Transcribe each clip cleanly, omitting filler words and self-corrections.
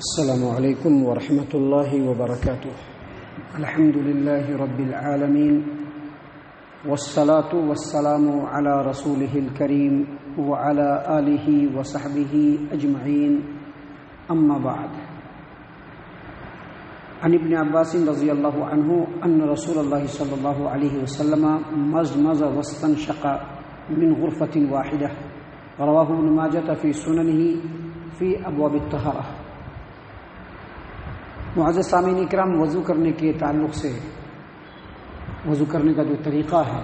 السلام علیکم ورحمۃ اللہ وبرکاتہ. الحمد للہ رب العالمین والصلاة والسلام علی رسولہ الکریم وعلی آلہ وصحبہ اجمعین. اما بعد. عن ابن عباس رضی اللہ عنہ ان رسول اللہ صلی اللہ علیہ وسلم مزمز واستنشق من غرفۃ واحدہ. رواہ ابن ماجہ فی سننہ فی ابواب الطہارہ. معزز سامعین اکرام، وضو کرنے کے تعلق سے وضو کرنے کا جو طریقہ ہے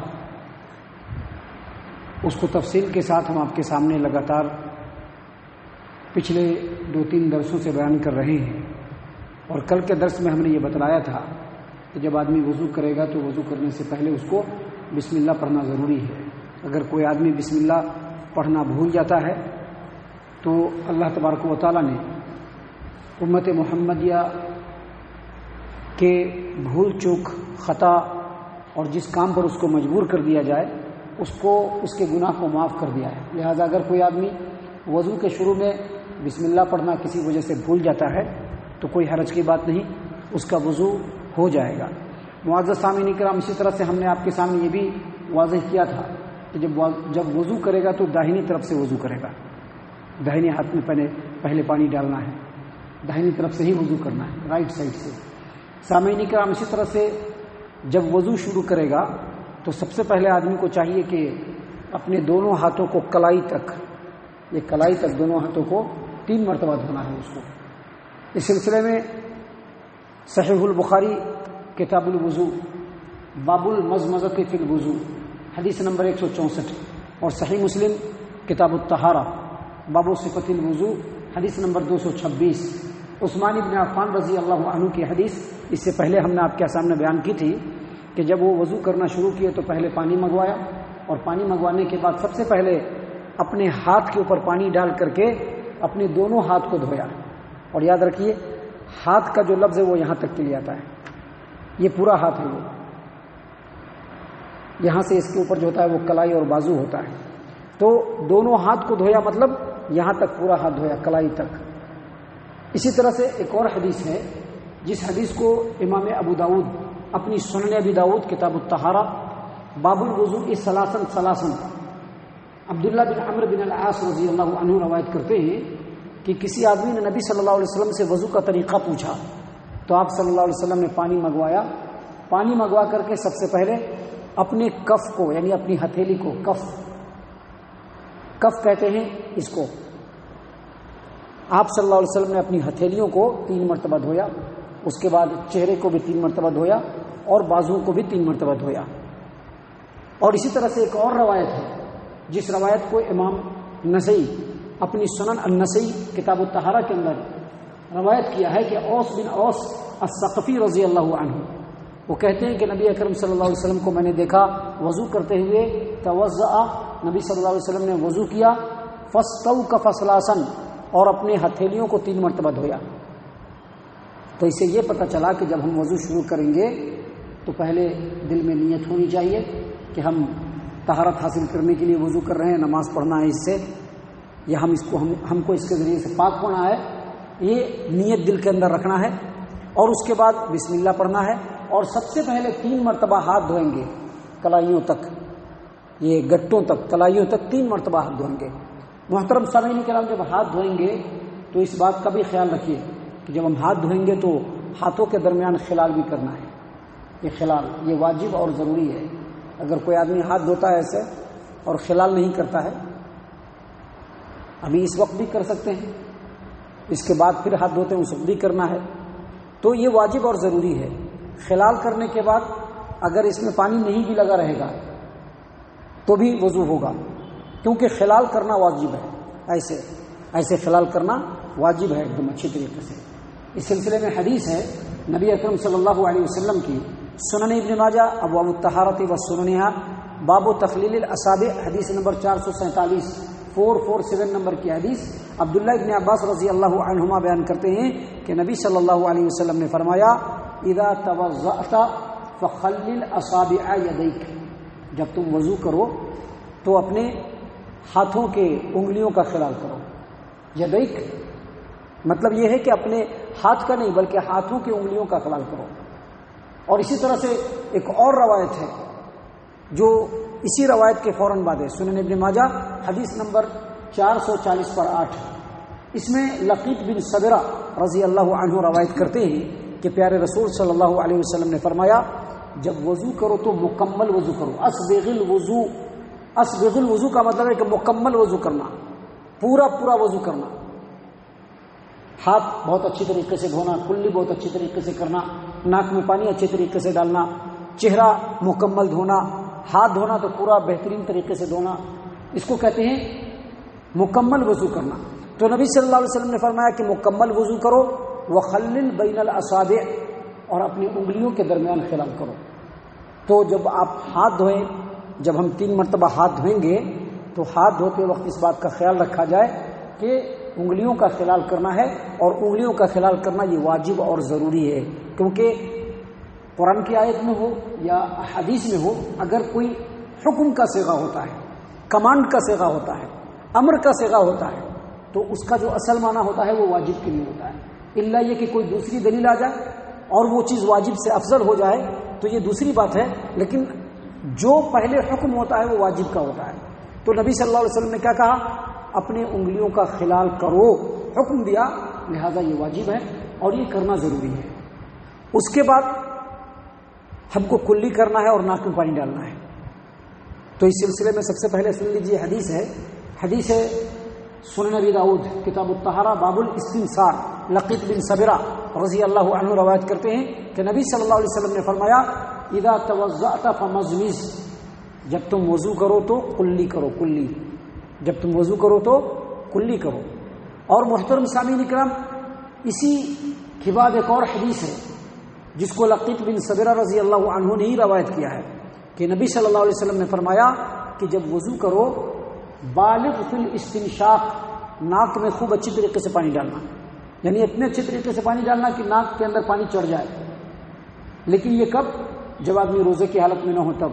اس کو تفصیل کے ساتھ ہم آپ کے سامنے لگاتار پچھلے 2-3 درسوں سے بیان کر رہے ہیں. اور کل کے درس میں ہم نے یہ بتلایا تھا کہ جب آدمی وضو کرے گا تو وضو کرنے سے پہلے اس کو بسم اللہ پڑھنا ضروری ہے. اگر کوئی آدمی بسم اللہ پڑھنا بھول جاتا ہے تو اللہ تبارک و تعالیٰ نے امت محمدیہ کہ بھول چوک خطا اور جس کام پر اس کو مجبور کر دیا جائے اس کو اس کے گناہ کو معاف کر دیا ہے. لہذا اگر کوئی آدمی وضو کے شروع میں بسم اللہ پڑھنا کسی وجہ سے بھول جاتا ہے تو کوئی حرج کی بات نہیں، اس کا وضو ہو جائے گا. معزز سامعین کرام، اسی طرح سے ہم نے آپ کے سامنے یہ بھی واضح کیا تھا کہ جب وضو کرے گا تو داہنی طرف سے وضو کرے گا. داہنے ہاتھ میں پہلے پانی ڈالنا ہے، داہنی طرف سے ہی وضو کرنا ہے، رائٹ سائڈ سے. سامعین کرام، اسی طرح سے جب وضو شروع کرے گا تو سب سے پہلے آدمی کو چاہیے کہ اپنے دونوں ہاتھوں کو کلائی تک دونوں ہاتھوں کو 3 مرتبہ دھونا ہے اس کو. اس سلسلے میں صحیح البخاری کتاب الوضو باب المزمزۃ فی الوضو حدیث نمبر 164 اور صحیح مسلم کتاب الطہارہ باب صفۃ الوضو حدیث نمبر 226. عثمان بن عفان رضی اللہ عنہ کی حدیث اس سے پہلے ہم نے آپ کے سامنے بیان کی تھی کہ جب وہ وضو کرنا شروع کیے تو پہلے پانی منگوایا اور پانی منگوانے کے بعد سب سے پہلے اپنے ہاتھ کے اوپر پانی ڈال کر کے اپنے دونوں ہاتھ کو دھویا. اور یاد رکھیے ہاتھ کا جو لفظ ہے وہ یہاں تک کے لیے آتا ہے، یہ پورا ہاتھ ہے. وہ یہاں سے اس کے اوپر جو ہوتا ہے وہ کلائی اور بازو ہوتا ہے. تو دونوں ہاتھ کو دھویا مطلب یہاں تک پورا ہاتھ دھویا، کلائی تک. اسی طرح سے ایک اور حدیث ہے جس حدیث کو امام ابو داود اپنی سنن ابی داود کتاب الطہارہ باب الوضوء ثلاثا عبداللہ بن عمرو بن العاص رضی اللہ عنہ روایت کرتے ہیں کہ کسی آدمی نے نبی صلی اللہ علیہ وسلم سے وضو کا طریقہ پوچھا تو آپ صلی اللہ علیہ وسلم نے پانی منگوایا. پانی منگوا کر کے سب سے پہلے اپنے کف کو یعنی اپنی ہتھیلی کو کف کہتے ہیں اس کو، آپ صلی اللہ علیہ وسلم نے اپنی ہتھیلیوں کو 3 مرتبہ دھویا. اس کے بعد چہرے کو بھی 3 مرتبہ دھویا اور بازو کو بھی 3 مرتبہ دھویا. اور اسی طرح سے ایک اور روایت ہے جس روایت کو امام نسائی اپنی سنن النسائی کتاب الطہارہ کے اندر روایت کیا ہے کہ اوس بن اوس الثقفی رضی اللہ عنہ وہ کہتے ہیں کہ نبی اکرم صلی اللہ علیہ وسلم کو میں نے دیکھا وضو کرتے ہوئے توضأ، نبی صلی اللہ علیہ وسلم نے وضو کیا، فاستوقف ثلاثا اور اپنے ہتھیلیوں کو 3 مرتبہ دھویا. تو اس سے یہ پتہ چلا کہ جب ہم وضو شروع کریں گے تو پہلے دل میں نیت ہونی چاہیے کہ ہم طہارت حاصل کرنے کے لیے وضو کر رہے ہیں، نماز پڑھنا ہے اس سے، یا ہم کو اس کے ذریعے سے پاک ہونا ہے. یہ نیت دل کے اندر رکھنا ہے اور اس کے بعد بسم اللہ پڑھنا ہے. اور سب سے پہلے 3 مرتبہ ہاتھ دھوئیں گے کلائیوں تک، یہ گٹوں تک، کلائیوں تک 3 مرتبہ ہاتھ دھوئیں گے. محترم سامعین کرام، جب ہاتھ دھوئیں گے تو اس بات کا بھی خیال رکھیے کہ جب ہم ہاتھ دھوئیں گے تو ہاتھوں کے درمیان خلال بھی کرنا ہے. یہ خلال یہ واجب اور ضروری ہے. اگر کوئی آدمی ہاتھ دھوتا ہے ایسے اور خلال نہیں کرتا ہے، ابھی اس وقت بھی کر سکتے ہیں، اس کے بعد پھر ہاتھ دھوتے ہیں اس وقت بھی کرنا ہے، تو یہ واجب اور ضروری ہے. خلال کرنے کے بعد اگر اس میں پانی نہیں بھی لگا رہے گا تو بھی وضو ہوگا، کیونکہ خلال کرنا واجب ہے. ایسے خلال کرنا واجب ہے ایک دم اچھی طریقے سے. اس سلسلے میں حدیث ہے نبی اکرم صلی اللہ علیہ وسلم کی سنن ابن ماجہ ابواب الطہارۃ و سننھا باب تخلیل الاصابع حدیث نمبر 447 447 نمبر کی حدیث. عبداللہ ابن عباس رضی اللہ عنہما بیان کرتے ہیں کہ نبی صلی اللہ علیہ وسلم نے فرمایا اذا توضأت فخلل اصابع یدیک، جب تم وضو کرو تو اپنے ہاتھوں کے انگلیوں کا خلال کرو. یدیک مطلب یہ ہے کہ اپنے ہاتھ کا نہیں بلکہ ہاتھوں کی انگلیوں کا خلال کرو. اور اسی طرح سے ایک اور روایت ہے جو اسی روایت کے فوراً بعد ہے، سنن ابن ماجہ حدیث نمبر 440/8. اس میں لقیط بن صبرہ رضی اللہ عنہ روایت کرتے ہیں کہ پیارے رسول صلی اللہ علیہ وسلم نے فرمایا جب وضو کرو تو مکمل وضو کرو. اسبغ الوضو کا مطلب ہے کہ مکمل وضو کرنا، پورا وضو کرنا. ہاتھ بہت اچھی طریقے سے دھونا، کلی بہت اچھی طریقے سے کرنا، ناک میں پانی اچھے طریقے سے ڈالنا، چہرہ مکمل دھونا، ہاتھ دھونا تو پورا بہترین طریقے سے دھونا، اس کو کہتے ہیں مکمل وضو کرنا. تو نبی صلی اللہ علیہ وسلم نے فرمایا کہ مکمل وضو کرو، وخلل بین الاصابع، اور اپنی انگلیوں کے درمیان خلال کرو. تو جب آپ ہاتھ دھوئیں، جب ہم 3 مرتبہ ہاتھ دھوئیں گے تو ہاتھ دھوتے وقت اس بات کا خیال رکھا جائے کہ انگلیوں کا خلال کرنا ہے، اور انگلیوں کا خلال کرنا یہ واجب اور ضروری ہے، کیونکہ قرآن کی آیت میں ہو یا حدیث میں ہو، اگر کوئی حکم کا صیغہ ہوتا ہے، کمانڈ کا صیغہ ہوتا ہے، امر کا صیغہ ہوتا ہے، تو اس کا جو اصل معنی ہوتا ہے وہ واجب کے لیے ہوتا ہے. الا یہ کہ کوئی دوسری دلیل آ جائے اور وہ چیز واجب سے افضل ہو جائے تو یہ دوسری بات ہے، لیکن جو پہلے حکم ہوتا ہے وہ واجب کا ہوتا ہے. تو نبی صلی اللہ علیہ وسلم نے کیا کہا؟ اپنے انگلیوں کا خلال کرو، حکم دیا، لہذا یہ واجب ہے اور یہ کرنا ضروری ہے. اس کے بعد ہم کو کلی کرنا ہے اور ناک میں پانی ڈالنا ہے. تو اس سلسلے میں سب سے پہلے سن لیجیے، حدیث ہے سنن ابی داؤد کتاب الطہارہ باب الاستنثار. لقیط بن صبرہ رضی اللہ عنہ روایت کرتے ہیں کہ نبی صلی اللہ علیہ وسلم نے فرمایا اذا توضأت فمزمز، جب تم وضو کرو تو کلی کرو، جب تم وضو کرو تو کلی کرو. اور محترم سامعین کرام، اسی کے بعد ایک اور حدیث ہے جس کو لقیط بن صبرہ رضی اللہ عنہ نے ہی روایت کیا ہے کہ نبی صلی اللہ علیہ وسلم نے فرمایا کہ جب وضو کرو بالغ فی الاستنشاق، ناک میں خوب اچھی طریقے سے پانی ڈالنا، یعنی اتنے اچھے طریقے سے پانی ڈالنا کہ ناک کے اندر پانی چڑھ جائے. لیکن یہ کب؟ جب آدمی روزے کی حالت میں نہ ہو تب.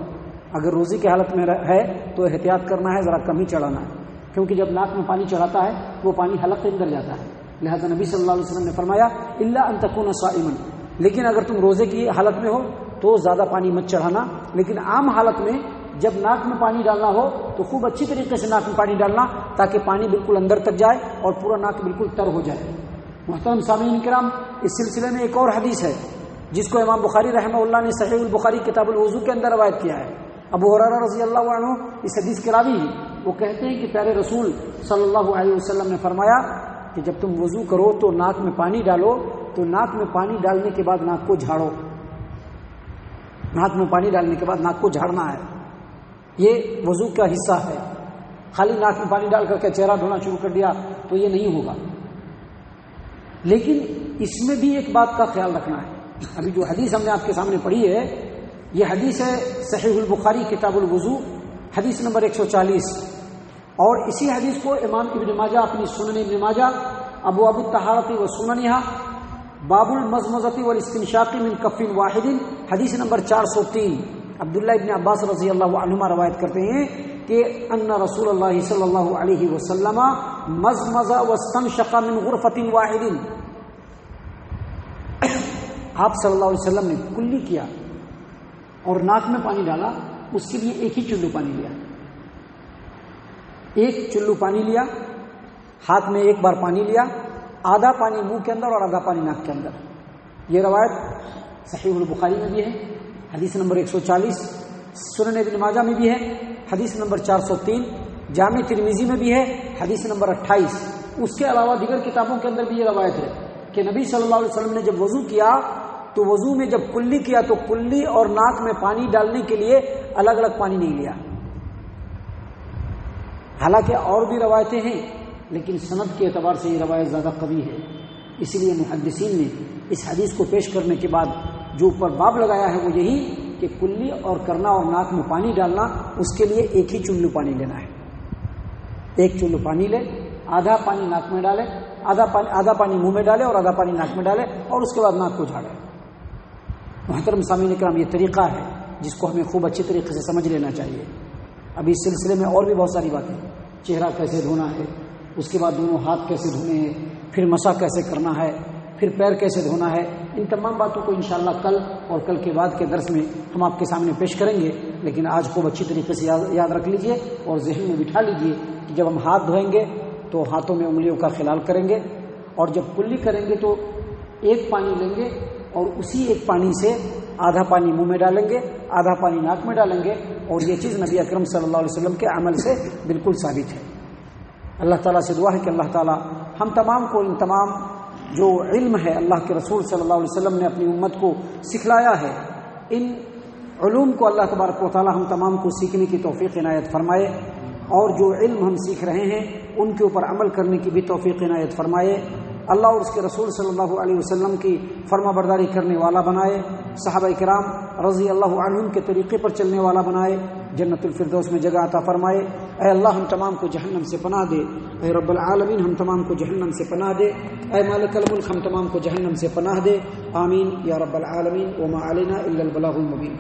اگر روزے کی حالت میں ہے تو احتیاط کرنا ہے، ذرا کم ہی چڑھانا ہے، کیونکہ جب ناک میں پانی چڑھاتا ہے وہ پانی حلق کے اندر جاتا ہے. لہذا نبی صلی اللہ علیہ وسلم نے فرمایا الا ان تکون صائما، لیکن اگر تم روزے کی حالت میں ہو تو زیادہ پانی مت چڑھانا، لیکن عام حالت میں جب ناک میں پانی ڈالنا ہو تو خوب اچھی طریقے سے ناک میں پانی ڈالنا تاکہ پانی بالکل اندر تک جائے اور پورا ناک بالکل تر ہو جائے. محترم سامعین کرام، اس سلسلے میں ایک اور حدیث ہے جس کو امام بخاری رحمہ اللہ نے صحیح البخاری کتاب الوضو کے اندر روایت کیا ہے. ابو ہریرہ رضی اللہ عنہ اس حدیث کے راوی ہیں، وہ کہتے ہیں کہ پیارے رسول صلی اللہ علیہ وسلم نے فرمایا کہ جب تم وضو کرو تو ناک میں پانی ڈالو، تو ناک میں پانی ڈالنے کے بعد ناک کو جھاڑو. ناک میں پانی ڈالنے کے بعد ناک کو جھاڑنا ہے، یہ وضو کا حصہ ہے. خالی ناک میں پانی ڈال کر کے چہرہ دھونا شروع کر دیا تو یہ نہیں ہوگا. لیکن اس میں بھی ایک بات کا خیال رکھنا ہے. ابھی جو حدیث ہم نے آپ کے سامنے پڑھی ہے یہ حدیث ہے صحیح البخاری کتاب الوضو حدیث نمبر 140، اور اسی حدیث کو امام ابن ماجہ اپنی سنن ابن ماجہ ابواب الطہارۃ و سننھا باب المضمضۃ والاستنشاق من کف واحد حدیث نمبر 403 عبداللہ ابن عباس رضی اللہ عنہما روایت کرتے ہیں کہ ان رسول اللہ صلی اللہ علیہ وسلم مضمض واستنشق من غرفۃ واحد، آپ صلی اللہ علیہ وسلم نے کلی کیا اور ناک میں پانی ڈالا، اس کے لیے ایک ہی چلو پانی لیا. ایک چلو پانی لیا، ہاتھ میں ایک بار پانی لیا، آدھا پانی منہ کے اندر اور آدھا پانی ناک کے اندر. یہ روایت صحیح البخاری میں بھی ہے حدیث نمبر 140، سنن ابن ماجہ میں بھی ہے حدیث نمبر 403، جامع ترمذی میں بھی ہے حدیث نمبر 28. اس کے علاوہ دیگر کتابوں کے اندر بھی یہ روایت ہے کہ نبی صلی اللہ علیہ وسلم نے جب وضو کیا تو وضو میں جب کلی کیا تو کلی اور ناک میں پانی ڈالنے کے لیے الگ الگ پانی نہیں لیا. حالانکہ اور بھی روایتیں ہیں لیکن سند کے اعتبار سے یہ روایت زیادہ قوی ہے، اس لیے محدثین نے اس حدیث کو پیش کرنے کے بعد جو اوپر باب لگایا ہے وہ یہی کہ کلی اور کرنا اور ناک میں پانی ڈالنا، اس کے لیے ایک ہی چلو پانی لینا ہے. ایک چلو پانی لے، آدھا پانی ناک میں ڈالے، آدھا پانی منہ میں ڈالے اور آدھا پانی ناک میں ڈالے اور اس کے بعد ناک کو جھاڑے. محترم سامعین کرام، یہ طریقہ ہے جس کو ہمیں خوب اچھے طریقے سے سمجھ لینا چاہیے. ابھی اس سلسلے میں اور بھی بہت ساری باتیں، چہرہ کیسے دھونا ہے، اس کے بعد دونوں ہاتھ کیسے دھونے ہیں، پھر مسح کیسے کرنا ہے، پھر پیر کیسے دھونا ہے، ان تمام باتوں کو انشاءاللہ کل اور کل کے بعد کے درس میں ہم آپ کے سامنے پیش کریں گے۔ لیکن آج کو اچھی طریقے سے یاد رکھ لیجئے اور ذہن میں بٹھا لیجئے کہ جب ہم ہاتھ دھوئیں گے تو ہاتھوں میں انگلیوں کا خلال کریں گے، اور جب کلی کریں گے تو ایک پانی لیں گے اور اسی ایک پانی سے آدھا پانی منہ میں ڈالیں گے، آدھا پانی ناک میں ڈالیں گے، اور یہ چیز نبی اکرم صلی اللہ علیہ وسلم کے عمل سے بالکل ثابت ہے۔ اللہ تعالیٰ سے دعا ہے کہ اللہ تعالیٰ ہم تمام کو ان تمام جو علم ہے اللہ کے رسول صلی اللہ علیہ وسلم نے اپنی امت کو سکھلایا ہے، ان علوم کو اللہ تبارک و تعالیٰ ہم تمام کو سیکھنے کی توفیق عنایت فرمائے، اور جو علم ہم سیکھ رہے ہیں ان کے اوپر عمل کرنے کی بھی توفیق عنایت فرمائے۔ اللہ اور اس کے رسول صلی اللہ علیہ وسلم کی فرما برداری کرنے والا بنائے، صحابہ کرام رضی اللہ عنہم کے طریقے پر چلنے والا بنائے، جنت الفردوس میں جگہ عطا فرمائے۔ اے اللہ ہم تمام کو جہنم سے پناہ دے، اے رب العالمین ہم تمام کو جہنم سے پناہ دے، اے مالک الملک ہم تمام کو جہنم سے پناہ دے، آمین یا رب العالمین۔ وما علینا الا البلاغ المبین۔